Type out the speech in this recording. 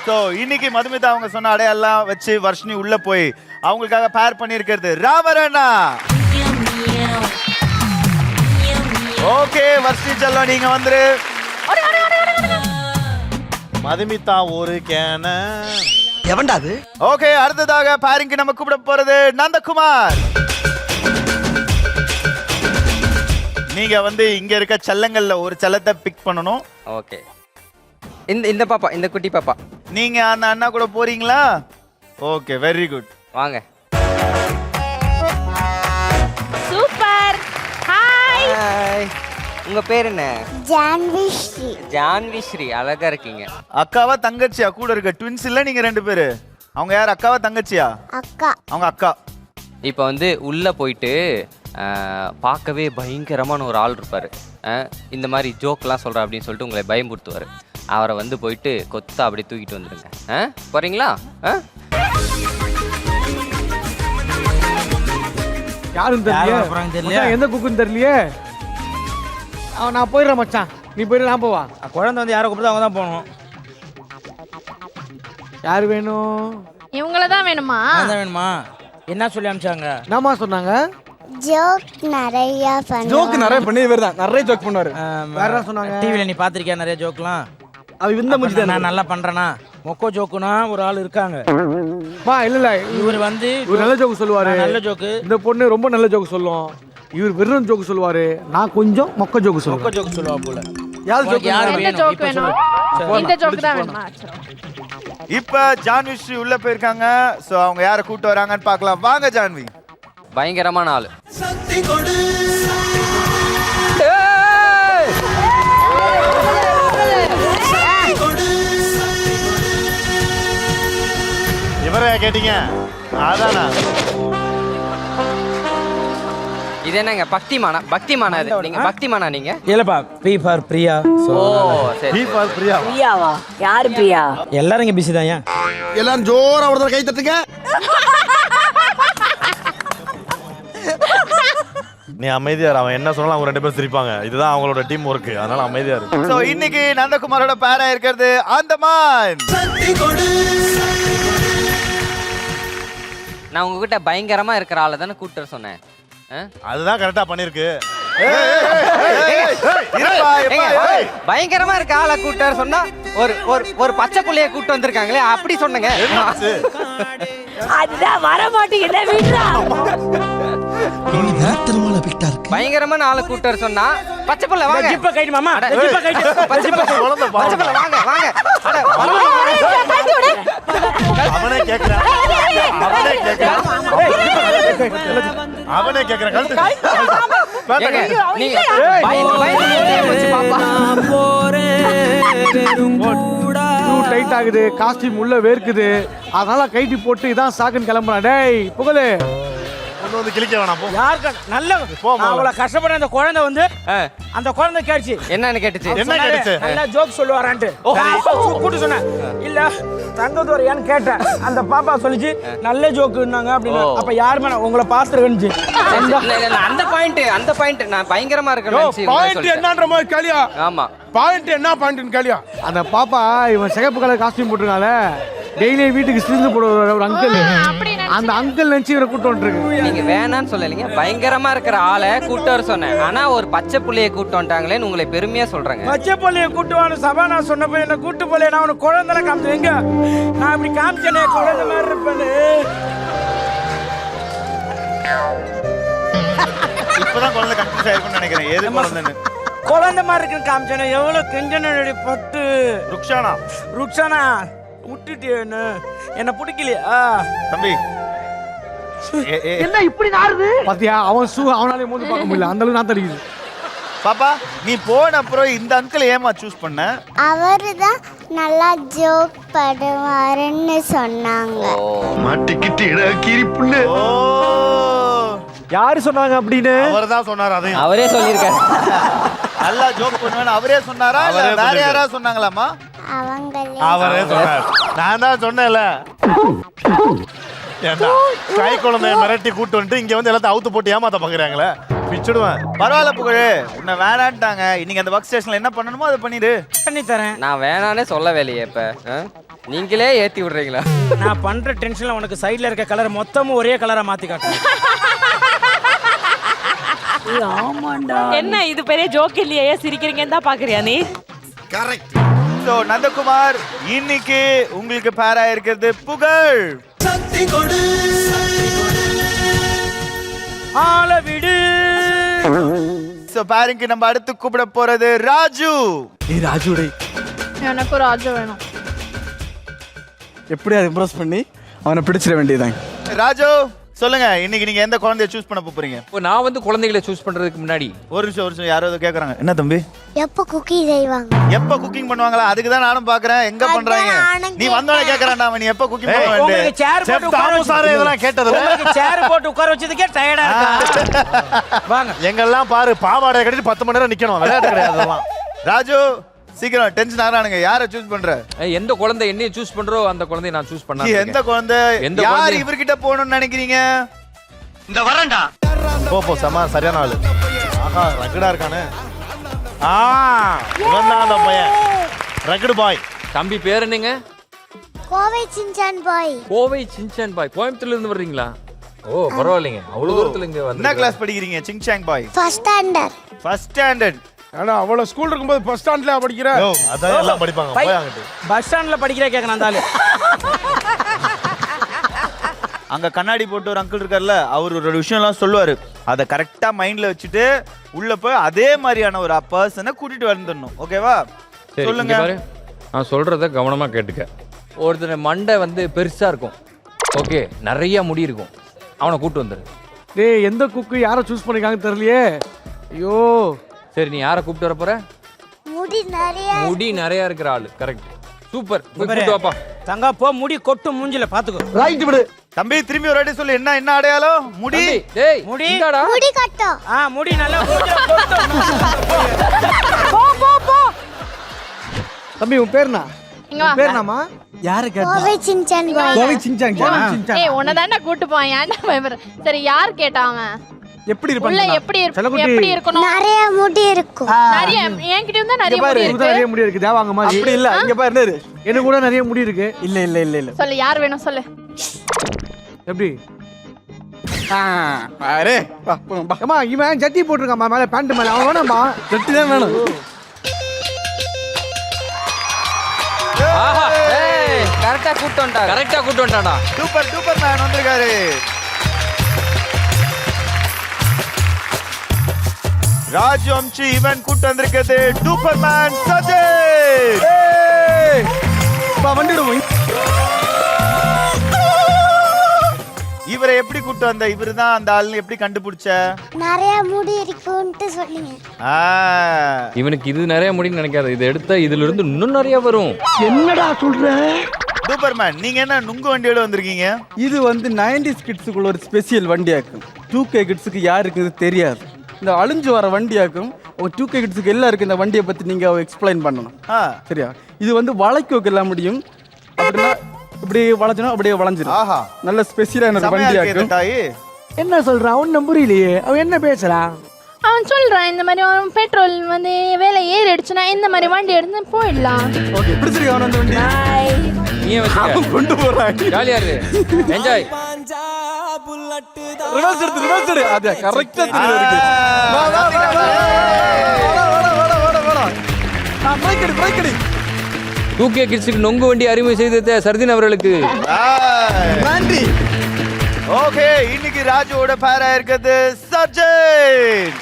So இன்னைக்கு மதுமிதா அவங்க சொன்ன அடையாளம் வச்சு வர்ஷினி உள்ள போய் அவங்களுக்காக பேர் பண்ணியிருக்கிறது ராமரண்ணா. ஓகே வர்ஷினி செல்லம் நீங்க வந்துரு. மதுமிதா ஒரு கேன எவன்டாது? ஓகே அடுத்ததாக பேரிங்க்கு நம்ம கூப்பிட போறது நந்தகுமார். நீங்க வந்து இங்க இருக்க செல்லங்கள்ல ஒரு செல்லத்தை பிக் பண்ணணும். ஓகே இந்த பாப்பா, இந்த குட்டி பாப்பா. நீங்க அந்த அண்ணா கூட போறீங்களா? Okay very good. வாங்க. சூப்பர். ஹாய். ஹாய். உங்க பேர் என்ன? ஜான்விஸ்ரீ. ஜான்விஸ்ரீ, அழகா இருக்கீங்க. அக்காவா தங்கச்சியா கூட இருக்க? ட்வின்ஸ் இல்ல நீங்க ரெண்டு பேரு? அவங்க யார், அக்காவா தங்கச்சியா? அக்கா. அவங்க அக்கா. இப்போ வந்து உள்ள போயிட்டு பார்க்கவே பயங்கரமான ஒரு ஆள் இருப்பாரு. இந்த மாதிரி ஜோக்லாம் சொல்ற அப்படின்னு சொல்லிட்டு உங்களை பயமுறுத்துவாரு. அவரை வந்து போயிட்டு கொத்தா அப்படியே தூக்கிட்டு வந்துடுங்க. போறீங்களா? யாரும் தெரியல, எந்த குக்குன்னு தெரியலையே. நான் போயிடுறேன் மச்சான், நீ போயிடு, நான் போவா. குழந்தை வந்து யாரை கூப்பிட்டு அவங்க தான் போகணும். யார் வேணும்? இவங்கள தான் வேணுமா? அதான் வேணுமா? என்ன சொல்லி அனுப்பிச்சாங்க? என்னம்மா சொன்னாங்க? ஜோக் நிறைய பண்ணுவாங்க. ஜோக் நிறைய பண்ணி இவர் தான் நிறைய ஜோக் பண்ணுவாரு. வேற என்ன சொன்னாங்க? டிவில நீ பாத்திருக்கியா நிறைய ஜோக்லாம்? அது இந்த முடிச்சு நான் நல்லா பண்றேனா? மொக்கோ ஜோக்குனா ஒரு ஆள் இருக்காங்க. மா இல்ல இவர் வந்து இவர் நல்ல ஜோக்கு சொல்லுவாரு. நல்ல ஜோக்கு. இந்த பொண்ணு ரொம்ப நல்ல ஜோக்கு சொல்லும். இவர் வெறும் ஜோக்கு சொல்லுவாரு. நான் கொஞ்சம் மொக்க ஜோக்கு மொக்கோ சொல்லுவேன். ஜோக்கு சொல்லுவா போல. யார் ஜோக்? யார் என்ன வேணும்? ஜோக் இப்ப வேணும்? சொல்லு. இந்த ஜோக் தான் வேணுமா? இப்ப ஜான்விஸ்ரீ உள்ள போயிருக்காங்க. சோ அவங்க யாரை கூட்டு வராங்கன்னு பார்க்கலாம். வாங்க ஜான்வி. பயங்கரமான ஆளு. இவரே கேட்டீங்க? அதானா இது என்னங்க பக்திமானா? பக்திமானா இது? நீங்க பக்திமானா நீங்க? இல்லப்பா, பி ஃபார் பிரியா. ஓ சரி. B for Priya. பிரியாவா? யாரு பிரியா? எல்லாரும் இங்க பிஸி தான். ஏன் எல்லாரும் ஜோரா ஒரு தடவை கை தட்டுங்க. நீ அமைதியா இரு. அவன் என்ன சொன்னாலும் அவங்க ரெண்டு பேரும் சிரிப்பாங்க. இதுதான் அவங்களோட டீம் ஒர்க். அதனால அமைதியா இரு. சோ இன்னைக்கு நந்தகுமாரோட பேரா இருக்கிறது அந்தமான். நான் உங்ககிட்ட பயங்கரமா இருக்கிற ஆளை தானே கூப்பிட்டு வர சொன்னேன். அதுதான் கரெக்டா பண்ணிருக்கு. பயங்கரமா இருக்க ஆளை கூப்பிட்டு வர சொன்னா ஒரு பச்சை புள்ளைய கூப்பிட்டு வந்திருக்காங்களே அப்படி சொன்னங்க. அதுதான் வர மாட்டேங்குது வீட்ல. பயங்கரமான ஆளை கூப்பிட்டு வர சொன்னா பச்சை புள்ள வாங்க. ஜிப்ப கைட்டு மாமா. அட, ஜிப்ப கைட்டு. பச்சை புள்ள வாங்க வாங்க. அட அவனே கேக்குறான். அவனே கேக்குறான். கழுத்து நீங்க பயந்து பாப்பா. டைட் ஆகுது, காஸ்டியூம் உள்ள வேர்க்குது. அதனால கைட்டி போட்டு இதான் சாக்குன்னு கிளம்புறான். டேய் புகழு, ஒண்ணு வந்து கிழிக்க வேணாம் போ. யாருக்கு நல்ல அவ்வளவு கஷ்டப்பட அந்த குழந்தை வந்து அந்த குழந்தை கேட்டுச்சு. என்னன்னு கேட்டுச்சு? என்ன கேட்டுச்சு? நல்லா ஜோக் சொல்லுவாரான்ட்டு கூட்டு சொன்னேன். இல்ல தங்கத்துறையான்னு கேட்டேன். அந்த பாப்பா சொல்லிச்சு நல்ல ஜோக்குன்னாங்க அப்படின்னு. அப்ப யாருமே உங்களை பாத்துருக்கேன்னு. அந்த பாயிண்ட் நான் பயங்கரமா இருக்கேன். பாயிண்ட் என்னன்ற மாதிரி கேளியா? ஆமா பாயிண்ட் என்ன பாயிண்ட்னு கேளியா? அந்த பாப்பா இவன் சிகப்பு கலர் காஸ்டியூம் போட்டுருக்கால, டெய்லி வீட்டுக்கு சிந்து போடுற ஒரு அங்கிள். அந்த அங்கிள் நினைச்சு இவரை கூட்டு வந்துருக்கு. நீங்க வேணான்னு சொல்லலீங்க, பயங்கரமா இருக்கிற ஆளை கூட்டு வர சொன்னேன். ஆனா ஒரு பச்சை புள்ளைய கூட்டு வந்துட்டாங்களேன்னு உங்களை பெருமையா சொல்றேங்க. பச்சை புள்ளைய கூட்டுவானு சபா நான் சொன்னப்ப என்ன கூட்டு போல நான் உனக்கு குழந்தை காமிச்சேன். எங்க நான் இப்படி காமிச்சேனே குழந்தை மாதிரி இருப்பேன்னு. இப்பதான் குழந்தை கன்ஃபியூஸ் ஆயிருக்கும்னு நினைக்கிறேன். எது குழந்தைன்னு? குழந்தை மாதிரி இருக்குன்னு காமிச்சேனே. எவ்வளவு கெஞ்சனடி பட்டு. ருக்ஷானா விட்டுட்டு என்ன பிடிக்கலையா தம்பி? என்ன இப்படி நாறுது? பாத்தியா, அவன் அவனாலே மோந்து பார்க்க முடியல, அந்த அளவுக்கு நான் தடிக்குது. பாப்பா நீ போன அப்புறம் இந்த அங்கிள் ஏமா சூஸ் பண்ண? அவர்தான் நல்லா ஜோக் படுவாருன்னு சொன்னாங்க. மாட்டிக்கிட்டு கிரிப்புள்ள. ஓ யாரு சொன்னாங்க அப்படின்னு? அவர்தான் சொன்னார். அதையும் அவரே சொல்லியிருக்காரு. நல்லா ஜோக் பண்ணுவேன்னு அவரே சொன்னாரா இல்ல வேற யாராவது சொன்னாங்களாமா? அவரே சொன்னார். நான் தான் சொன்னேன்ல. ஏண்டா கை குழந்தைய மிரட்டி கூட்டு வந்துட்டு இங்க வந்து எல்லாத்தையும் அவுத்து போட்டு ஏமாத்த பாக்குறாங்களே, பிச்சுடுவேன். பரவாயில்ல புகழு, உன்னை வேணான்ட்டாங்க. இன்னைக்கு அந்த ஒர்க் ஸ்டேஷன்ல என்ன பண்ணணுமோ அதை பண்ணிடு. பண்ணி தரேன். நான் வேணானே சொல்ல வேலையே இப்ப. நீங்களே ஏத்தி விடுறீங்களா? நான் பண்ற டென்ஷன்ல உனக்கு சைடுல இருக்க கலர் மொத்தமும் ஒரே கலரா மாத்தி காட்டுறேன். ஆமாண்டா. என்ன இது பெரிய ஜோக் இல்லையே, ஏன் சிரிக்கிறீங்கன்னு தான் பாக்குறியா நீ? கரெக்ட். சோ நந்தகுமார், இன்னைக்கு உங்களுக்கு பேரா இருக்கிறது புகழ். ஆள விடு. சோ பேரிங்க்கு நம்ம அடுத்து கூப்பிட போறது ராஜு. ராஜுடை எனக்கு ராஜு வேணும். எப்படியா இம்ப்ரெஸ் பண்ணி அவனை பிடிச்சிட வேண்டியதான். ராஜு சொல்லுங்க, இன்னைக்கு நீங்க எந்த குழந்தைய சூஸ் பண்ண போறீங்க? இப்போ நான் வந்து குழந்தைகளை சூஸ் பண்றதுக்கு முன்னாடி ஒரு நிமிஷம் யாரோ ஏதோ கேக்குறாங்க. என்ன தம்பி? எப்போ குக்கி செய்வாங்க? எப்ப குக்கிங் பண்ணுவாங்களா? அதுக்கு தான் நானும் பாக்குறேன். எங்க பண்றாங்க? நீ வந்தோட கேக்குறான்டா, நீ எப்ப குக்கிங் பண்ணுவேன்னு. உங்களுக்கு சேர் போட்டு உட்கார வச்சது இதெல்லாம் கேட்டது உங்களுக்கு சேர் போட்டு உட்கார வச்சதுக்கே டயர்டா இருக்கா? வாங்க. எங்கெல்லாம் பாரு பாவாடை கட்டிட்டு 10 மணி நேரம் நிக்கணும். விளையாட்டு கிடையாது அதெல்லாம். ராஜு சீக்கிரம், டென்ஷன் ஆறானுங்க. யாரை சூஸ் பண்ற? எந்த குழந்தை என்னைய சூஸ் பண்றோ அந்த குழந்தைய நான் சூஸ் பண்ண. நீ எந்த குழந்தை? எந்த யார் குழந்தை? இவர்கிட்ட போகணும்னு நினைக்கிறீங்க? இந்த வரண்டா. போ சரியான ஆளு. ஆஹா ரகடா இருக்கானே. இவன் தான் அந்த பையன், ரகடு பாய். தம்பி பேர் என்னங்க? கோவை சின்சான் பாய். கோவை சின்சான் பாய். கோயம்புத்தூர்ல இருந்து வர்றீங்களா? ஓ பரவாயில்லைங்க, அவ்வளவு தூரத்துல இங்க வந்து. என்ன கிளாஸ் படிக்கிறீங்க? சிங்சாங் பாய் ஃபர்ஸ்ட் ஸ்டாண்டர்ட். First standard. ஆனா அவ்வளவு ஸ்கூல் இருக்கும்போது ஃபர்ஸ்ட் ஸ்டாண்ட்ல படிக்கிற. அதான் எல்லாம் படிப்பாங்க. போய் அங்கிட்டு. பஸ் ஸ்டாண்ட்ல படிக்கிற கேட்கணும் அந்த ஆளு. அங்க கண்ணாடி போட்டு ஒரு அங்கிள் இருக்கார்ல, அவர் ஒரு விஷயம்லாம் சொல்லுவாரு. அதை கரெக்டா மைண்ட்ல வச்சுட்டு உள்ள போய் அதே மாதிரியான ஒரு பர்சனை கூட்டிட்டு வந்துடணும். ஓகேவா? சொல்லுங்க. நான் சொல்றத கவனமா கேட்டுக்க. ஒருத்தர் மண்டை வந்து பெருசா இருக்கும், ஓகே, நிறைய முடி இருக்கும், அவனை கூட்டு வந்துரு. டேய் எந்த குக்கு யாரை சூஸ் பண்ணிருக்காங்கன்னு தெரியலையே. ஐயோ சரி, நீ யாரை கூப்பிட்டு வர போற? முடி நிறைய. முடி நிறைய இருக்கிற ஆளு. Correct, super. கூப்பிட்டு வாப்பா. தங்கா போ, முடி கொட்டு மூஞ்சில பாத்துக்கோ. ரைட் விடு. தம்பி திரும்பி ஒரு வாட்டி சொல்லு. என்ன அடையாளம்? முடி. டேய் முடி. இந்தாடா. முடி கட்டும். முடி நல்லா மூஞ்சில கொட்டும். தம்பி உன் பேர் என்ன? பேர் என்னமா? யாரு கேட்டா? கோவை சின்சான் பாய். கோவை சின்சான். ஏய் உன்னை தானே கூட்டு போவான், ஏன்டா பயப்படுற? சரி யார் கேட்டாங்க? எப்படி உள்ள இருப்பாங்க? எப்படி இருக்கணும்? நிறைய முடி இருக்கும். நிறைய என்கிட்ட இருந்தா நிறைய முடி இருக்கு. நிறைய முடி இருக்கு. தேவாங்க மாதிரி. அப்படி இல்ல. இங்க பாரு நேரு. எனக்கு கூட நிறைய முடி இருக்கு. இல்ல. சொல்லு யார் வேணும் சொல்லு. எப்படி? அரே அம்மா இவன் ஜட்டி போட்டுருக்காமா மேல பேண்ட் மேல. அவன் வேணாமா? ஜட்டி தான் வேணும். ஆஹா, ஏய் கரெக்ட்டா கூட்டி வந்துட்டாடா. சூப்பர் மேன் வந்திருக்காரு. ராஜு அம்ச்சி ஈவென்ட் கூட்டு வந்திருக்கிறது சூப்பர் மேன் சஜித். வண்டிடுவோம். இவரை எப்படி கூட்டு வந்த? இவரு தான் அந்த ஆள். எப்படி கண்டுபிடிச்ச? நிறைய முடி இருக்குன்ட்டு சொன்னீங்க. இவனுக்கு இது நிறைய முடின்னு நினைக்காத. இது எடுத்தா இதுல இருந்து இன்னும் நிறைய வரும். என்னடா சொல்ற? சூப்பர் மேன், நீங்க என்ன நுங்கு வண்டியோட வந்திருக்கீங்க? இது வந்து 90s கிட்ஸுக்குள்ள ஒரு ஸ்பெஷல் வண்டியாக்கும். 2K கிட்ஸுக்கு யாருக்கு இது தெரியாது. இந்த அழிஞ்சு வர வண்டியாக்கும். உங்க 2K கிட்ஸுக்கு எல்லாருக்கும் இந்த வண்டியை பத்தி நீங்க எக்ஸ்பிளைன் பண்ணணும். சரியா? இது வந்து வளைக்க எல்லாம் முடியும். அப்படின்னா இப்படி வளைச்சனா அப்படியே வளைஞ்சிரும். ஆஹா, நல்ல ஸ்பெஷலான ஒரு வண்டியாக்கும். என்ன சொல்றான்? அவன் புரியலையே. அவன் என்ன பேசுறான்? அவன் சொல்றான் இந்த மாதிரி பெட்ரோல் வந்து வேலை ஏறிடுச்சுன்னா இந்த மாதிரி வண்டி எடுத்து போயிடலாம். ஓகே, பிடிச்சிருக்கா அவன் அந்த வண்டி? நீயே வச்சுக்க. கொண்டு போறான். ஜாலியா இரு. என்ஜாய். ரிவர்ஸ் எடு. அது கரெக்ட்டா இருக்கு. பிரேக் அடி. 2K கிட்ஸுக்கு நொங்கு வண்டி அறிமுகம் செய்த சர்தின் அவர்களுக்கு நன்றி. ஓகே, இன்னைக்கு ராஜுவோட பேரா இருக்கிறது சஜித்.